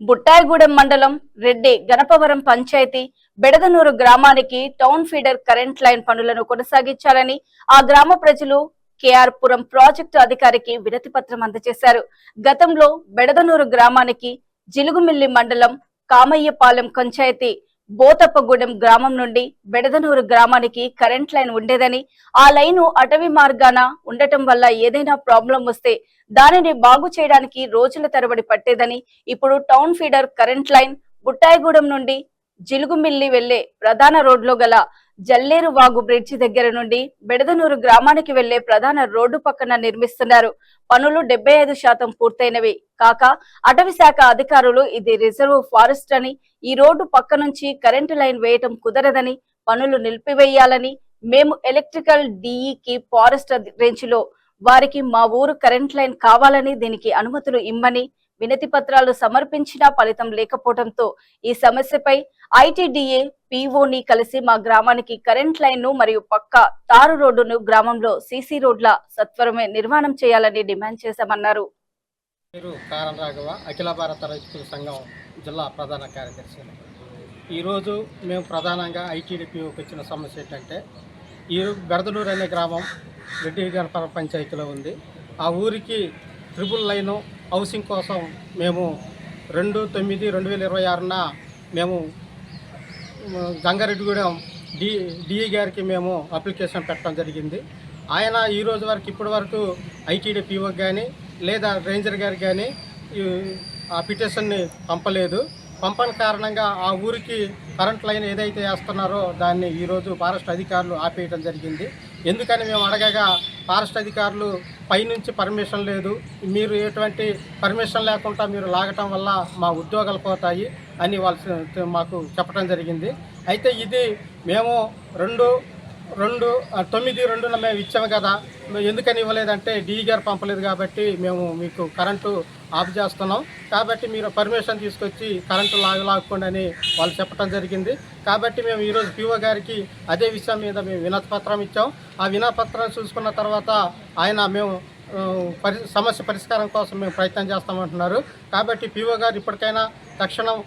బుట్టాయిగూడెం మండలం రెడ్డి గణపవరం పంచాయతీ బెడదనూరు గ్రామానికి town feeder current line పనులను కొనసాగించాలని ఆ గ్రామ ప్రజలు కేఆర్ పురం ప్రాజెక్టు అధికారికి వినతి పత్రం అందజేశారు. గతంలో బెడదనూరు గ్రామానికి జిలుగుమిల్లి మండలం కామయ్యపాలెం పంచాయతీ బోతప్పగూడెం గ్రామం నుండి బెడదనూరు గ్రామానికి కరెంట్ లైన్ ఉండేదని, ఆ లైను అటవీ మార్గాన ఉండటం వల్ల ఏదైనా ప్రాబ్లం వస్తే దానిని బాగు చేయడానికి రోజుల తరబడి పట్టేదని, ఇప్పుడు town feeder current line Buttaigudem నుండి జిలుగుమిల్లి వెళ్లే ప్రధాన రోడ్లో గల జల్లేరు వాగు బ్రిడ్జి దగ్గర నుండి బెడదనూరు గ్రామానికి వెళ్లే ప్రధాన రోడ్డు పక్కన నిర్మిస్తున్నారు. పనులు 75% పూర్తయినవి కాక అటవీ శాఖ అధికారులు ఇది రిజర్వ్ ఫారెస్ట్ అని, ఈ రోడ్డు పక్క నుంచి కరెంటు లైన్ వేయటం కుదరదని, పనులు నిలిపివేయాలని, మేము ఎలక్ట్రికల్ డిఈకి ఫారెస్ట్ రేంజ్ లో వారికి మా ఊరు కరెంట్ లైన్ కావాలని, దీనికి అనుమతులు ఇమ్మని వినతి పత్రాలు సమర్పించినా ఫలితం లేకపోవడంతో ఈ సమస్యపై ఐటీడీఏ పీఓని కలిసి మా గ్రామానికి కరెంట్ లైన్ ను మరియు పక్క తారు రోడ్డును గ్రామంలో సీసీ రోడ్ల సత్వరమే నిర్మాణం చేయాలని డిమాండ్ చేశామన్నారు. అఖిల భారత రైతు సంఘం జిల్లా ప్రధాన కార్యదర్శి. ఈరోజు మేము ప్రధానంగా ఐటీడీపీఓకి వచ్చిన సమస్య ఏంటంటే, ఈ బెడదనూరు అనే గ్రామం రెడ్డి గణపవరం పంచాయతీలో ఉంది. ఆ ఊరికి ట్రిపుల్ లైను హౌసింగ్ కోసం మేము 2/9/2026న మేము గంగారెడ్డిగూడెం డిఈ గారికి మేము అప్లికేషన్ పెట్టడం జరిగింది. ఆయన ఈ రోజు వరకు ఇప్పటి వరకు ఐటీడీపీఓకి కానీ లేదా రేంజర్ గారికి కానీ ఆ పిటిషన్ని పంపలేదు. పంపని కారణంగా ఆ ఊరికి కరెంట్ లైన్ ఏదైతే వేస్తున్నారో దాన్ని ఈరోజు ఫారెస్ట్ అధికారులు ఆపేయడం జరిగింది. ఎందుకని మేము అడగగా ఫారెస్ట్ అధికారులు పైనుంచి పర్మిషన్ లేదు, మీరు ఎటువంటి పర్మిషన్ లేకుండా మీరు లాగటం వల్ల మా ఉద్యోగాలు పోతాయి అని వాళ్ళు మాకు చెప్పడం జరిగింది. అయితే ఇది మేము 2/9/2న మేము ఇచ్చాము కదా, ఎందుకని ఇవ్వలేదంటే డిఈ గారు పంపలేదు కాబట్టి మేము మీకు కరెంటు ఆఫ్ చేస్తున్నాం, కాబట్టి మీరు పర్మిషన్ తీసుకొచ్చి కరెంటు లాక్కోండి అని వాళ్ళు చెప్పడం జరిగింది. కాబట్టి మేము ఈరోజు పీఓ గారికి అదే విషయం మీద మేము వినతి పత్రం ఇచ్చాం. ఆ వినతి పత్రం చూసుకున్న తర్వాత ఆయన మేము సమస్య పరిష్కారం కోసం మేము ప్రయత్నం చేస్తామంటున్నారు. కాబట్టి పీఓ గారు ఇప్పటికైనా తక్షణం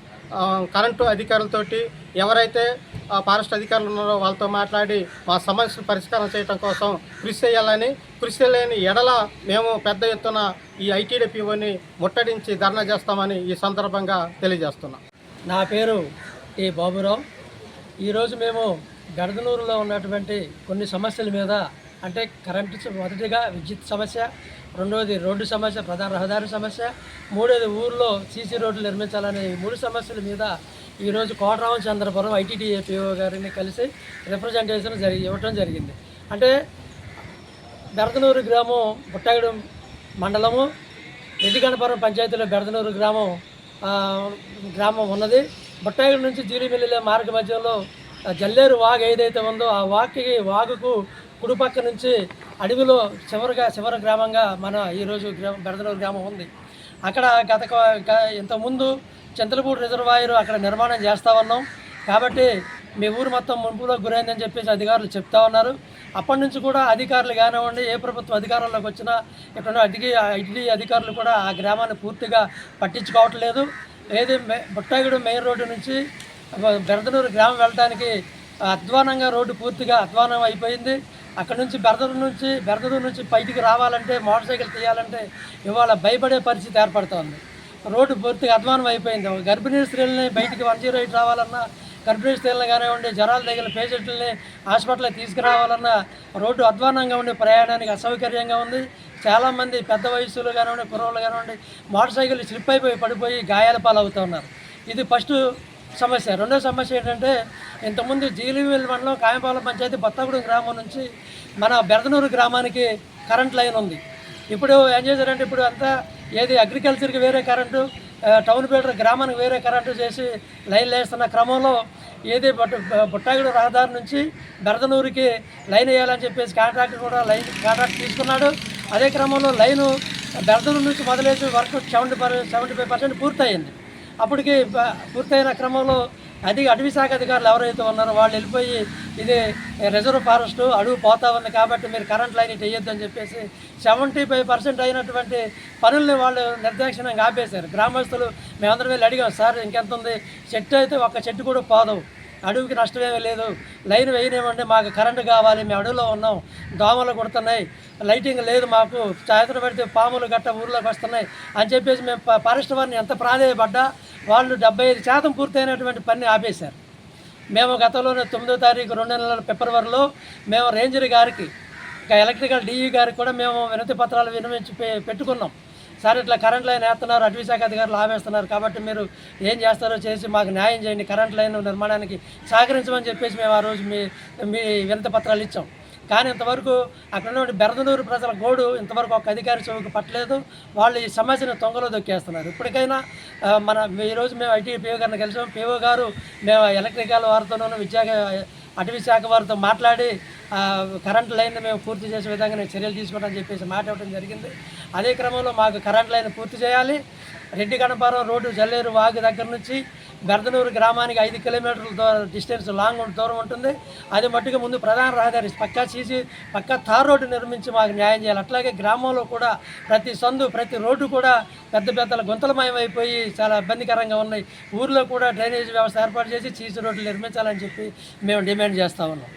కరెంటు అధికారులతోటి ఎవరైతే ఫారెస్ట్ అధికారులు ఉన్నారో వాళ్ళతో మాట్లాడి మా సమస్యలు పరిష్కారం చేయడం కోసం కృషి చేయాలని, కృషి చేయలేని ఎడల మేము పెద్ద ఎత్తున ఈ ఐటీడీపీఓని ముట్టడించి ధర్నా చేస్తామని ఈ సందర్భంగా తెలియజేస్తున్నాం. నా పేరు టి బాబురావు. ఈరోజు మేము బెడదనూరులో ఉన్నటువంటి కొన్ని సమస్యల మీద, అంటే కరెంటు, మొదటిగా విద్యుత్ సమస్య, రెండవది రోడ్డు సమస్య, ప్రధాన రహదారి సమస్య, మూడవది ఊర్లో సీసీ రోడ్లు నిర్మించాలనే ఈ 3 సమస్యల మీద ఈరోజు కోటరామచంద్రపురం ఐటీడీఏ పీఓ గారిని కలిసి రిప్రజెంటేషన్ ఇవ్వటం జరిగింది. అంటే బెడదనూరు గ్రామం బుట్టాయిగూడెం మండలము రెడ్డి గణపవరం పంచాయతీలో బెడదనూరు గ్రామం ఉన్నది. బుట్టాయిగూడెం నుంచి జీలిమిల్లి మార్గ మధ్యలో జల్లేరు వాగు ఏదైతే ఉందో ఆ వాగుకు కుడిపక్క నుంచి అడవిలో చివరి గ్రామంగా మన ఈరోజు బెడదనూరు గ్రామం ఉంది. అక్కడ ఇంతకుముందు చింతలపూడి రిజర్వాయర్ అక్కడ నిర్మాణం చేస్తూ ఉన్నాం. కాబట్టి మీ ఊరు మొత్తం ముంపులో గురైందని చెప్పేసి అధికారులు చెప్తా ఉన్నారు. అప్పటి నుంచి కూడా అధికారులు కానివ్వండి, ఏ ప్రభుత్వం అధికారంలోకి వచ్చినా ఇక్కడ ఐటీ అధికారులు కూడా ఆ గ్రామాన్ని పూర్తిగా పట్టించుకోవట్లేదు. బుట్టాయిగూడెం మెయిన్ రోడ్డు నుంచి బెడదనూరు గ్రామం వెళ్ళడానికి అధ్వానంగా రోడ్డు పూర్తిగా అధ్వానం అయిపోయింది. అక్కడ నుంచి బెడదనూరు నుంచి బయటికి రావాలంటే, మోటార్ సైకిల్ తీయాలంటే ఇవాళ భయపడే పరిస్థితి ఏర్పడుతోంది. రోడ్డు పూర్తిగా అధ్వానం అయిపోయింది. గర్భిణీ స్త్రీలని బయటికి 108 రావాలన్నా, గర్భిణీ స్త్రీలను కానివ్వండి, జ్వరాలు తగిన పేషెంట్లని హాస్పిటల్కి తీసుకురావాలన్నా రోడ్డు అధ్వానంగా ఉండి ప్రయాణానికి అసౌకర్యంగా ఉంది. చాలామంది పెద్ద వయసులు కానివ్వండి, కుర్రవాళ్ళు కానివ్వండి మోటార్ సైకిల్ స్లిప్ అయిపోయి పడిపోయి గాయాల పాలవుతూ ఉన్నారు. ఇది ఫస్ట్ సమస్య. రెండో సమస్య ఏంటంటే, ఇంతకుముందు జీలిమిల్లి మండలం కామయ్యపాలెం పంచాయతీ బొత్తగూడెం గ్రామం నుంచి మన బెడదనూరు గ్రామానికి కరెంట్ లైన్ ఉంది. ఇప్పుడు ఏం చేశారంటే, ఇప్పుడు అంతా ఏది అగ్రికల్చర్కి వేరే కరెంటు, టౌన్ ఫీడర్ గ్రామానికి వేరే కరెంటు చేసి లైన్లు వేస్తున్న క్రమంలో ఏది బుట్టాయిగూడెం రహదారి నుంచి బెడదనూరుకి లైన్ వేయాలని చెప్పేసి కాంట్రాక్ట్ తీసుకున్నాడు. అదే క్రమంలో లైను బెడదనూరు నుంచి మొదలైతే వర్క్ 75% పూర్తయింది. అప్పటికి పూర్తయిన క్రమంలో అటవీ శాఖ అధికారులు ఎవరైతే ఉన్నారో వాళ్ళు వెళ్ళిపోయి ఇది రిజర్వ్ ఫారెస్ట్ అడుగు పోతా ఉంది కాబట్టి మీరు కరెంట్ లైన్ ఇటు వేయొద్దని చెప్పేసి 75% అయినటువంటి పనుల్ని వాళ్ళు నిర్దాక్షిణ్యంగా ఆపేశారు. గ్రామస్తులు మేమందరం వెళ్ళి అడిగాం, సార్ ఇంకెంత ఉంది, చెట్టు అయితే ఒక్క చెట్టు కూడా పోదాం, అడవికి నష్టమేమీ లేదు, లైన్ వేయనేమంటే మాకు కరెంటు కావాలి, మేము అడవిలో ఉన్నాం, దోమలు కొడుతున్నాయి, లైటింగ్ లేదు, మాకు సాయంత్రం పెడితే పాములు గట్ట ఊర్లోకి వస్తున్నాయి అని చెప్పేసి మేము ఫారెస్ట్ వారిని ఎంత ప్రాధేయపడ్డా వాళ్ళు 75% పూర్తయినటువంటి పని ఆపేశారు. మేము గతంలోనే 9వ తారీఖు 2 నెలల ఫిబ్రవరిలో మేము రేంజర్ గారికి ఇంకా ఎలక్ట్రికల్ డిఈ గారికి కూడా మేము వినతి పత్రాలు వినిపించి పెట్టుకున్నాం. సార్ ఇట్లా కరెంట్ లైన్ వేస్తున్నారు, అటవీ శాఖ అధికారులు ఆపేస్తున్నారు కాబట్టి మీరు ఏం చేస్తారో చేసి మాకు న్యాయం చేయండి, కరెంట్ లైన్ నిర్మాణానికి సహకరించమని చెప్పేసి మేము ఆ రోజు మీ వినతి పత్రాలు ఇచ్చాం. కానీ ఇంతవరకు అక్కడ ఉన్నటువంటి బెరదనూరు ప్రజల గోడు ఇంతవరకు ఒక అధికారి చెవుకు పట్టలేదు. వాళ్ళు ఈ సమస్యను తొంగలో దొక్కేస్తున్నారు. ఇప్పటికైనా ఈరోజు మేము ఐటీ పిఓ గారిని కలిసాం. పిఓ గారు మేము ఎలక్ట్రికల్ వారితోనూ అటవీ శాఖ వారితో మాట్లాడి కరెంట్ లైన్ మేము పూర్తి చేసే విధంగా నేను చర్యలు తీసుకోవడానికి చెప్పేసి మాట ఇవ్వడం జరిగింది. అదే క్రమంలో మాకు కరెంట్ లైన్ పూర్తి చేయాలి. రెడ్డి గణపారం రోడ్డు జల్లేరు వాగు దగ్గర నుంచి బెరదనూరు గ్రామానికి 5 కిలోమీటర్ల డిస్టెన్స్ దూరం ఉంటుంది. అది మట్టుగా ముందు ప్రధాన రహదారి పక్కా తార్ రోడ్డు నిర్మించి మాకు న్యాయం చేయాలి. అట్లాగే గ్రామంలో కూడా ప్రతి సందు ప్రతి రోడ్డు కూడా పెద్ద గుంతలమయమైపోయి చాలా ఇబ్బందికరంగా ఉన్నాయి. ఊర్లో కూడా డ్రైనేజ్ వ్యవస్థ ఏర్పాటు చేసి సీసీ రోడ్లు నిర్మించాలని చెప్పి మేము డిమాండ్ చేస్తూ ఉన్నాం.